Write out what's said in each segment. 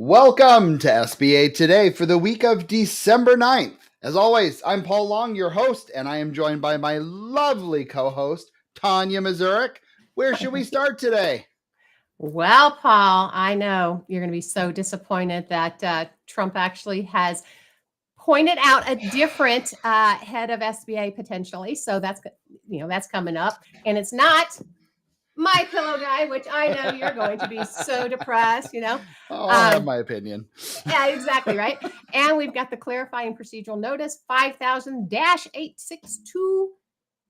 Welcome to SBA Today for the week of December 9th. As always, I'm Paul Long, your host, and I am joined by my lovely co-host, Tanya Mazurek. Where should we start today? Well, Paul, I know you're going to be so disappointed that Trump actually has pointed out a different head of SBA potentially. So that's coming up, and it's not my pillow guy, which I know you're going to be so depressed. I have my opinion. Yeah, exactly right. And we've got the clarifying procedural notice 5000-862.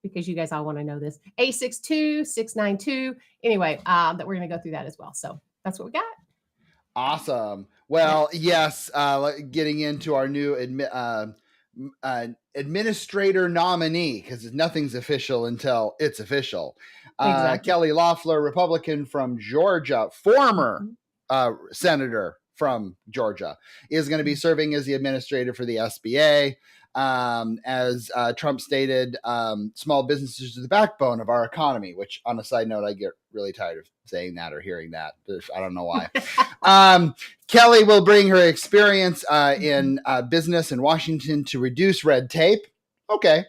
Because you guys all want to know this, 862-692. Anyway, that we're going to go through that as well. So that's what we got. Awesome. Well, yes, getting into our new administrator nominee, because nothing's official until it's official. Exactly. Kelly Loeffler, Republican from Georgia, former senator from Georgia, is going to be serving as the administrator for the SBA. As Trump stated, small businesses are the backbone of our economy, which on a side note, I get really tired of saying that or hearing that. I don't know why. Kelly will bring her experience in business in Washington to reduce red tape. Okay.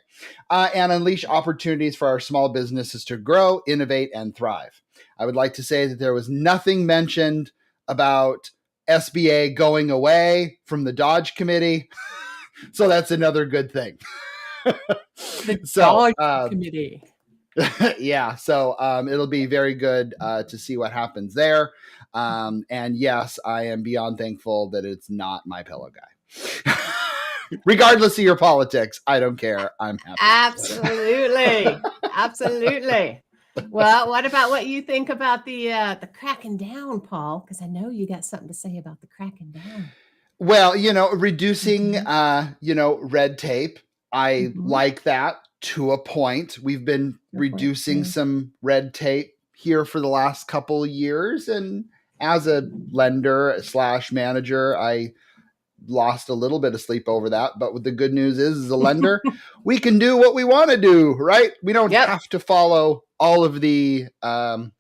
And unleash opportunities for our small businesses to grow, innovate, and thrive. I would like to say that there was nothing mentioned about SBA going away from the Dodge Committee. So that's another good thing. The Dodge Committee. Yeah. So it'll be very good to see what happens there. And yes, I am beyond thankful that it's not my pillow guy. Regardless of your politics, I don't care. I'm happy. Absolutely. Absolutely. Well, what about what you think about the cracking down, Paul? Because I know you got something to say about the cracking down. Well, reducing, red tape. I like that to a point. We've been reducing some red tape here for the last couple of years. And as a lender / manager, I lost a little bit of sleep over that. But what the good news is, as a lender, we can do what we want to do, right? We don't have to follow all of the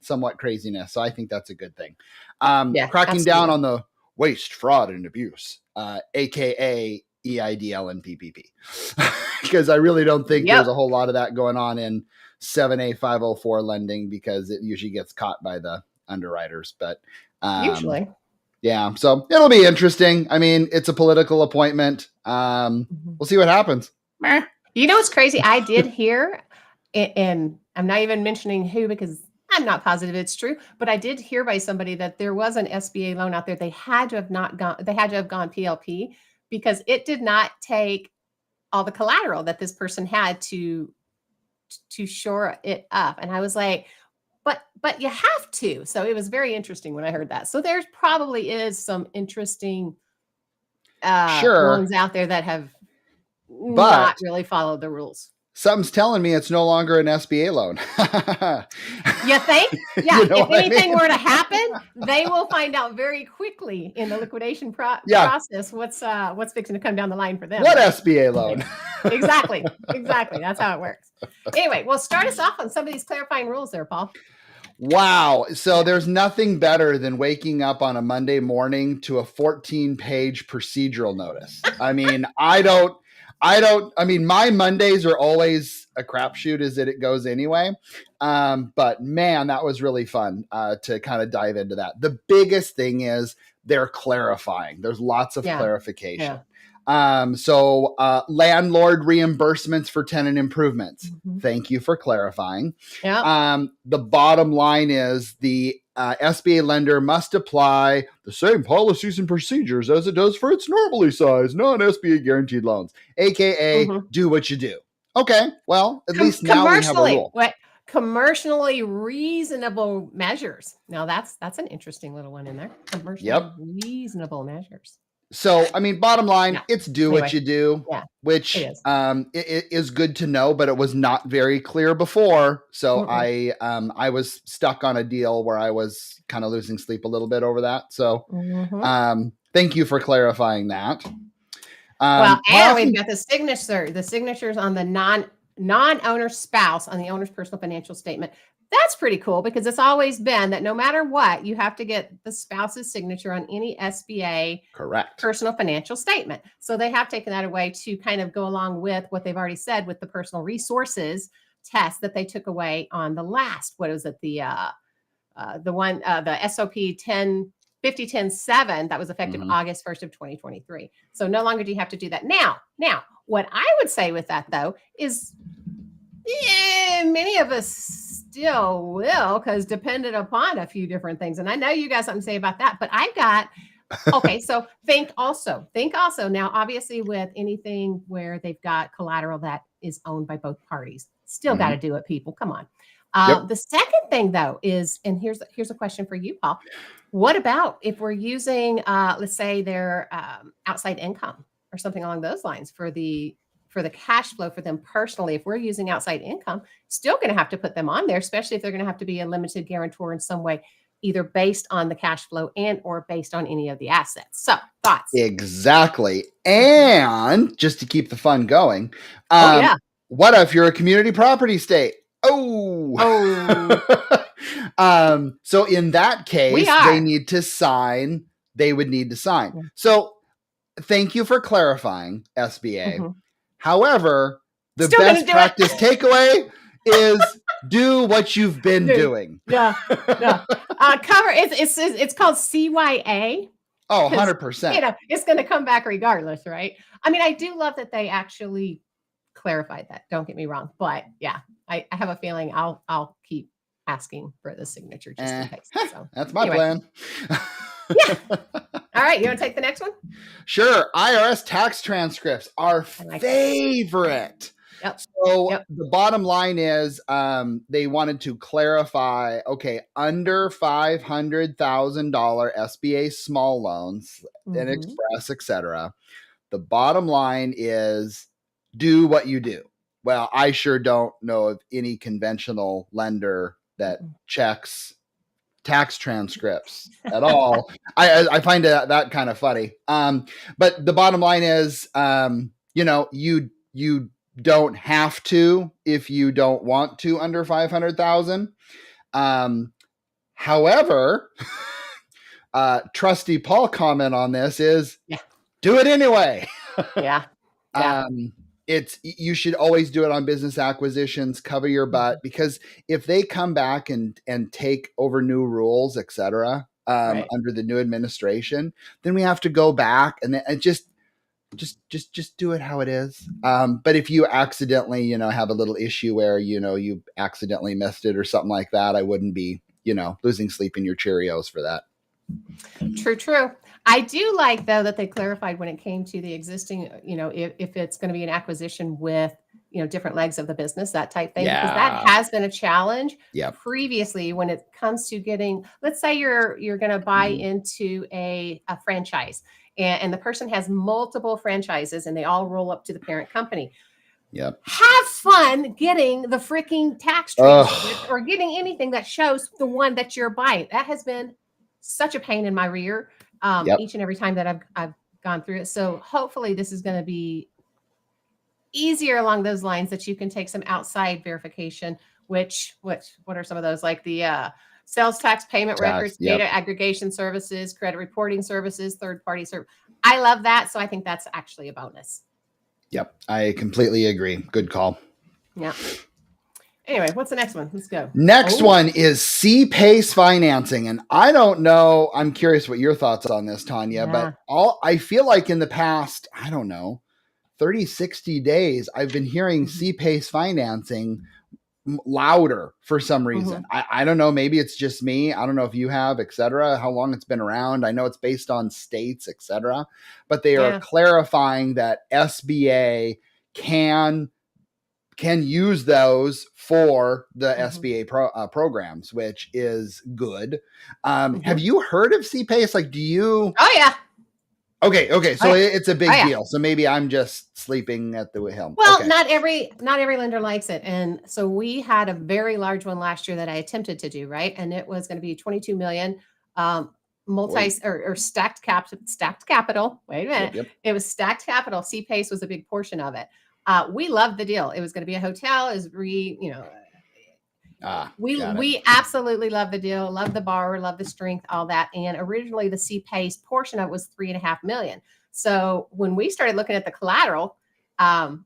somewhat craziness. So I think that's a good thing. Cracking down on the waste, fraud, and abuse, aka EIDL and PPP, because I really don't think there's a whole lot of that going on in 7A 504 lending, because it usually gets caught by the underwriters. But usually, yeah. So it'll be interesting. I mean, it's a political appointment. We'll see what happens. You know what's crazy? I did hear, and I'm not even mentioning who because I'm not positive it's true, but I did hear by somebody that there was an SBA loan out there. They had to have gone PLP because it did not take all the collateral that this person had to shore it up. And I was like, but you have to. So it was very interesting when I heard that. So there's probably is some interesting loans out there that have not really followed the rules. Something's telling me it's no longer an SBA loan. You think? Yeah. If anything were to happen, they will find out very quickly in the liquidation process what's fixing to come down the line for them. What SBA loan? Exactly. That's how it works. Anyway, well, start us off on some of these clarifying rules there, Paul. Wow. So there's nothing better than waking up on a Monday morning to a 14-page procedural notice. I mean, my Mondays are always a crapshoot as it goes anyway. But man, that was really fun to kind of dive into that. The biggest thing is they're clarifying. There's lots of clarification. Yeah. So landlord reimbursements for tenant improvements. Thank you for clarifying. Yeah. The bottom line is the SBA lender must apply the same policies and procedures as it does for its normally sized non-SBA guaranteed loans, aka do what you do. Okay, well, at least now we have a rule. Commercially reasonable measures. Now that's an interesting little one in there. Commercially reasonable measures. So, I mean, bottom line, it's what you do, which it is good to know, but it was not very clear before. So I was stuck on a deal where I was kind of losing sleep a little bit over that. So thank you for clarifying that. And we've got the signatures on the non-owner spouse on the owner's personal financial statement. That's pretty cool because it's always been that no matter what, you have to get the spouse's signature on any SBA Correct. personal financial statement. So they have taken that away to kind of go along with what they've already said with the personal resources test that they took away on the last, what was it? The SOP 5010-7 that was effective August 1st of 2023. So no longer do you have to do that. Now, what I would say with that though is many of us still will, because dependent upon a few different things. And I know you got something to say about that, but I've got, okay, so think also now, obviously with anything where they've got collateral that is owned by both parties, still got to do it, people. Come on. The second thing though is, and here's a question for you, Paul. What about if we're using, let's say their outside income or something along those lines for the cash flow for them personally? If we're using outside income, still going to have to put them on there, especially if they're going to have to be a limited guarantor in some way, either based on the cash flow and or based on any of the assets. So thoughts? Exactly. And just to keep the fun going, what if you're a community property state? So in that case, they would need to sign. So thank you for clarifying, SBA. However, the best practice takeaway is do what you've been doing. Cover it's called CYA. Oh, 100%. It's going to come back regardless, right? I mean, I do love that they actually clarified that. Don't get me wrong, but yeah, I have a feeling I'll keep asking for the signature just in case. So that's my plan. Yeah. All right. You want to take the next one? Sure. IRS tax transcripts are favorite. So the bottom line is they wanted to clarify, okay, under $500,000 SBA small loans and express, etc. The bottom line is do what you do. Well, I sure don't know of any conventional lender that checks tax transcripts at all. I find that kind of funny. But the bottom line is, you don't have to if you don't want to under 500,000. However, Trusty Paul comment on this is do it anyway. You should always do it on business acquisitions, cover your butt, because if they come back and take over new rules, etc., under the new administration, then we have to go back and just do it how it is. But if you accidentally, have a little issue where, you accidentally missed it or something like that, I wouldn't be, losing sleep in your Cheerios for that. True. I do like, though, that they clarified when it came to the existing, if it's going to be an acquisition with, different legs of the business, that type thing, because that has been a challenge previously when it comes to getting, let's say you're going to buy into a franchise and the person has multiple franchises and they all roll up to the parent company. Yep. Have fun getting the freaking tax transcript or getting anything that shows the one that you're buying. That has been such a pain in my rear each and every time that I've gone through it. So hopefully this is going to be easier along those lines, that you can take some outside verification, what are some of those, like the sales tax payment records, data aggregation services, credit reporting services, third-party service. I love that. So I think that's actually a bonus. Yep. I completely agree. Good call. Yeah. Anyway, what's the next one? Let's go. Next one is C-PACE financing. And I don't know, I'm curious what your thoughts on this, Tanya, but I feel like in the past, 30, 60 days, I've been hearing C-PACE financing louder for some reason. I don't know. Maybe it's just me. I don't know if you have, etc., how long it's been around. I know it's based on states, etc., but they are clarifying that SBA can use those for the SBA programs, which is good. Have you heard of C-PACE? Like, do you? Oh, yeah. Okay. So it's a big deal. So maybe I'm just sleeping at the wheel. Well, not every lender likes it. And so we had a very large one last year that I attempted to do, right? And it was going to be 22 million, stacked capital. Wait a minute. Yep. It was stacked capital. C-PACE was a big portion of it. We loved the deal. It was going to be a hotel. It was Got it. We absolutely love the deal, love the borrower, love the strength, all that. And originally the CPACE portion of it was $3.5 million. So when we started looking at the collateral,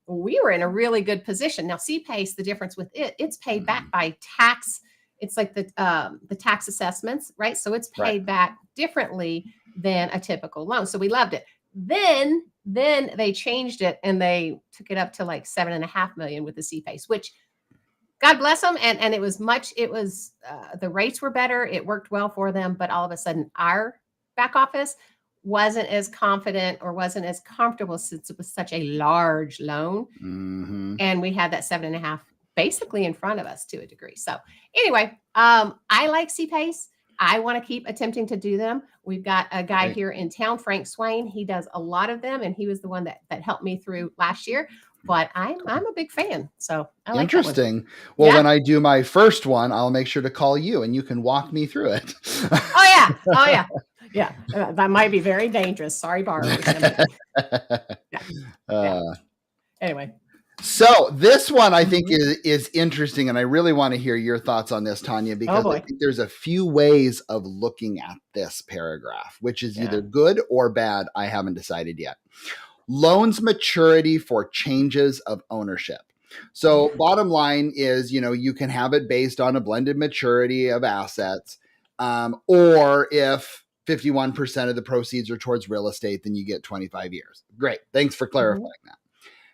we were in a really good position. Now CPACE, the difference with it's paid back by tax. It's like the tax assessments, right? So it's paid back differently than a typical loan. So we loved it. Then they changed it and they took it up to like $7.5 million with the CPACE, which God bless them. And it was the rates were better. It worked well for them. But all of a sudden our back office wasn't as confident or wasn't as comfortable since it was such a large loan. Mm-hmm. And we had that 7.5 basically in front of us to a degree. So anyway, I like CPACE. I want to keep attempting to do them. We've got a guy here in town, Frank Swain. He does a lot of them, and he was the one that helped me through last year. But I'm a big fan. So I like interesting. Well, when I do my first one, I'll make sure to call you and you can walk me through it. Oh yeah. Yeah. That might be very dangerous. Sorry, borrowers. Anyway. So this one I think is interesting, and I really want to hear your thoughts on this, Tanya, because I think there's a few ways of looking at this paragraph, which is either good or bad. I haven't decided yet. Loans maturity for changes of ownership. So bottom line is, you can have it based on a blended maturity of assets, or if 51% of the proceeds are towards real estate, then you get 25 years. Great. Thanks for clarifying that.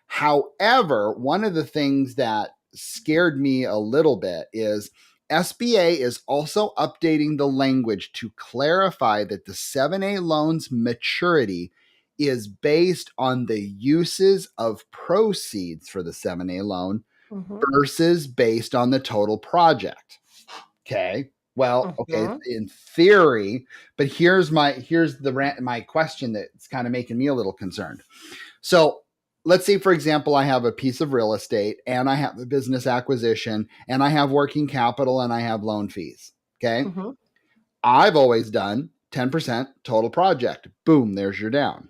However, one of the things that scared me a little bit is SBA is also updating the language to clarify that the 7A loan's maturity is based on the uses of proceeds for the 7A loan versus based on the total project. Okay. Well, okay, in theory, but here's my question that's kind of making me a little concerned. So let's say, for example, I have a piece of real estate and I have a business acquisition and I have working capital and I have loan fees. Okay. I've always done 10% total project. Boom, there's your down.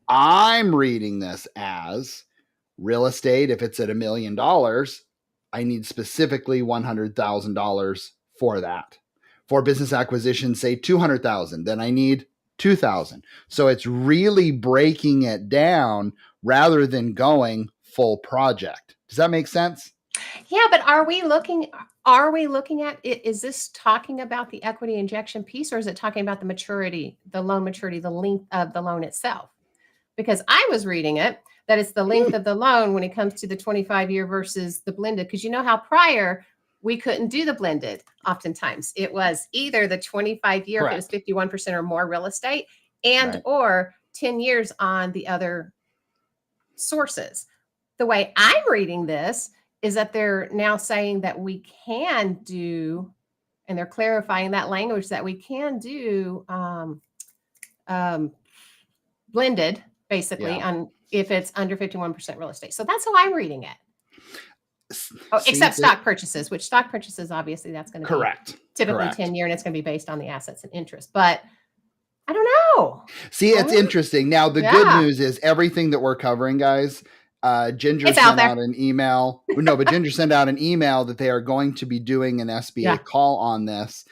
I'm reading this as real estate. If it's at $1 million, I need specifically $100,000 for that. For business acquisition, say $200,000, then I need $2,000. So it's really breaking it down rather than going full project. Does that make sense? Yeah, but are we looking at it? Is this talking about the equity injection piece, or is it talking about the maturity, the loan maturity, the length of the loan itself? Because I was reading it that it's the length of the loan when it comes to the 25-year versus the blended. Because you know how prior we couldn't do the blended. Oftentimes it was either the 25-year, if it was 51% or more real estate, and or 10 years on the other sources. The way I'm reading this is that they're now saying that we can do, and they're clarifying that language, that we can do blended, basically, on if it's under 51% real estate. So that's how I'm reading it. Except stock purchases, which stock purchases, obviously, that's going to be typically 10-year, and it's going to be based on the assets and interest. But I don't know. See, it's interesting. Now, the good news is everything that we're covering, guys, Ginger sent out an email. No, but Ginger sent out an email that they are going to be doing an SBA call on this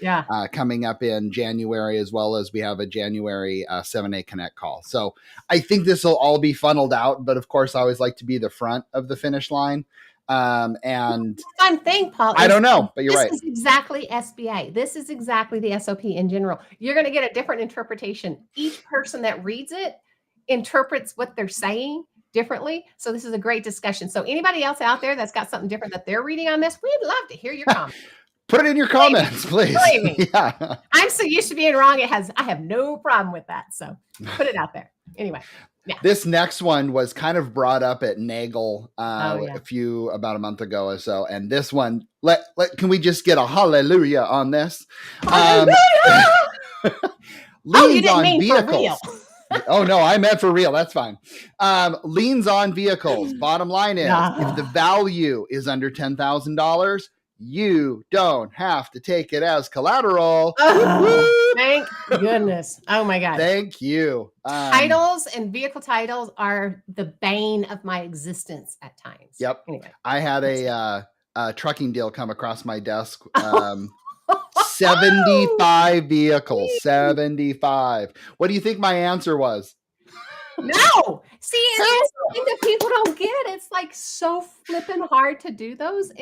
coming up in January, as well as we have a January 7A Connect call. So I think this will all be funneled out. But of course, I always like to be the front of the finish line. And the fun thing, Paul, I don't know, but you're right. This is exactly SBA. This is exactly the SOP in general. You're going to get a different interpretation. Each person that reads it interprets what they're saying differently. So this is a great discussion. So anybody else out there that's got something different that they're reading on this, we'd love to hear your comments. Put it in your comments, please. Believe me. I'm so used to being wrong. I have no problem with that. So put it out there. Anyway. Yeah. This next one was kind of brought up at Nagel about a month ago or so. And this one, can we just get a hallelujah on this? Hallelujah! You didn't mean vehicles. For real. Oh, no, I meant for real. That's fine. Liens on vehicles. Bottom line is, if the value is under $10,000, you don't have to take it as collateral. Thank goodness. Oh, my God. Thank you. Titles and vehicle titles are the bane of my existence at times. Yep. Anyway. I had a trucking deal come across my desk. 75 vehicles, 75. What do you think my answer was? No, see, it's something that people don't get. It's like so flipping hard to do those.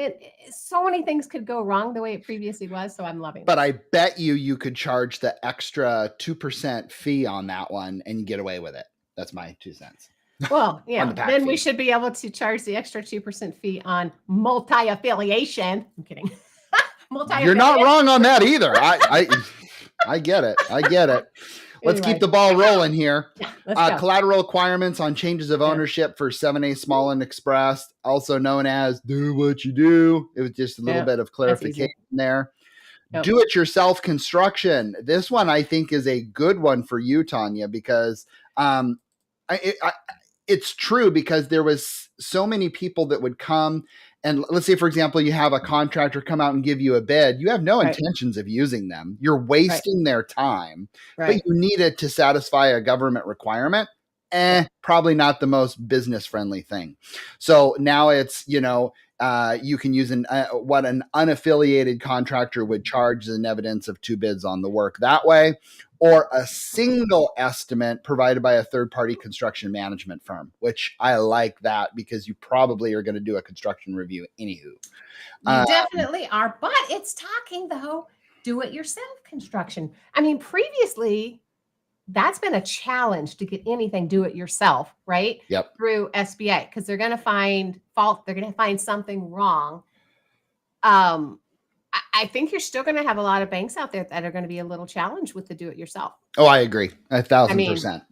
So many things could go wrong the way it previously was. So I'm loving it. But I bet you could charge the extra 2% fee on that one and get away with it. That's my 2 cents. Well, yeah, then we should be able to charge the extra 2% fee on multi-affiliation. I'm kidding. You're not wrong on that either. I get it. I get it. Let's keep the ball rolling here. Yeah, collateral requirements on changes of ownership for 7A Small and Express, also known as do what you do. It was just a little bit of clarification there. Do-it-yourself construction. This one I think is a good one for you, Tanya, because it's true, because there was so many people that would come. And let's say, for example, you have a contractor come out and give you a bid. You have no intentions of using them. You're wasting their time, but you need it to satisfy a government requirement. Probably not the most business friendly thing. So now it's, you can use what an unaffiliated contractor would charge as an evidence of 2 bids on the work that way, or a single estimate provided by a third-party construction management firm, which I like that, because you probably are going to do a construction review anywho. You definitely are, but it's talking, though, do-it-yourself construction. I mean, previously, that's been a challenge to get anything do-it-yourself, right? Yep. Through SBA, because they're going to find fault. They're going to find something wrong. I think you're still going to have a lot of banks out there that are going to be a little challenged with the do-it-yourself. Oh, I agree. 1,000%.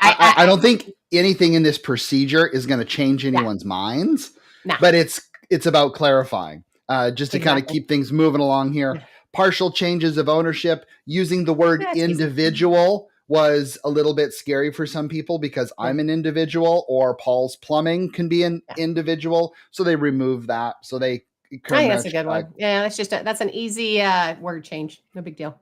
I don't think anything in this procedure is going to change anyone's minds, but it's about clarifying, just to kind of keep things moving along here. Yeah. Partial changes of ownership, using the word individual was a little bit scary for some people, because I'm an individual, or Paul's Plumbing can be an individual. So they remove that. So they I think that's a good one. Yeah, that's an easy word change. No big deal.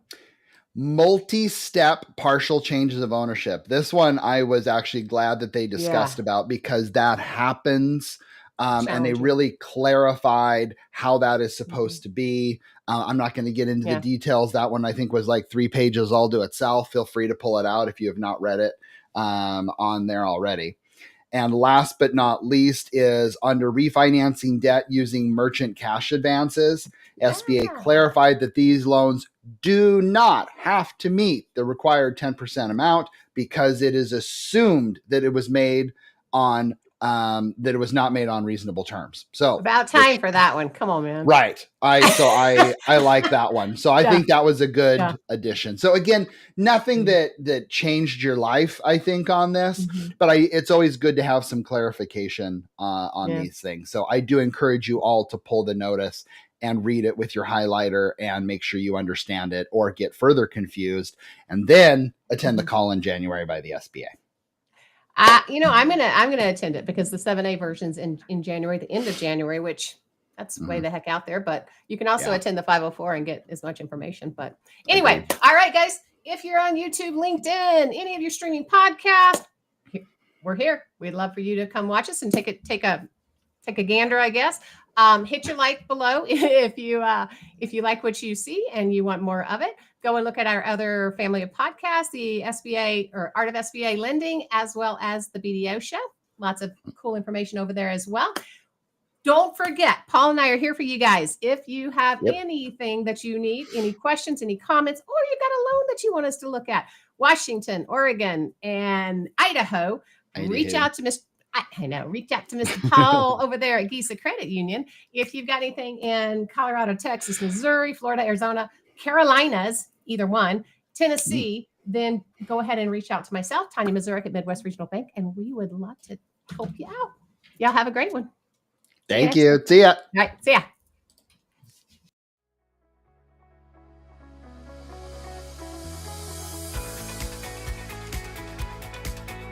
Multi-step partial changes of ownership. This one I was actually glad that they discussed about, because that happens. And they really clarified how that is supposed to be. I'm not going to get into the details. That one I think was like 3 pages all to itself. Feel free to pull it out if you have not read it on there already. And last but not least is under refinancing debt using merchant cash advances. SBA clarified that these loans do not have to meet the required 10% amount, because it is assumed that it was made on that it was not made on reasonable terms. So about time for that one. Come on, man. Right. I like that one. So I think that was a good addition. So again, nothing that changed your life, I think, on this, but it's always good to have some clarification on these things. So I do encourage you all to pull the notice and read it with your highlighter and make sure you understand it, or get further confused, and then attend the call in January by the SBA. I'm gonna attend it, because the 7A version's in January, the end of January, which that's way the heck out there. But you can also attend the 504 and get as much information. But anyway, all right, guys, if you're on YouTube, LinkedIn, any of your streaming podcasts, we're here. We'd love for you to come watch us and take a gander, I guess. Hit your like below if you like what you see and you want more of it. Go and look at our other family of podcasts, the SBA or Art of SBA Lending, as well as the BDO show. Lots of cool information over there as well. Don't forget, Paul and I are here for you guys. If you have anything that you need, any questions, any comments, or you got a loan that you want us to look at, Washington, Oregon, and Idaho, reach out to Mr. Paul over there at Giza Credit Union. If you've got anything in Colorado, Texas, Missouri, Florida, Arizona, Carolinas, either one, Tennessee, then go ahead and reach out to myself, Tanya Mazurek at Midwest Regional Bank, and we would love to help you out. Y'all have a great one. Thank you. See ya. All right. See ya.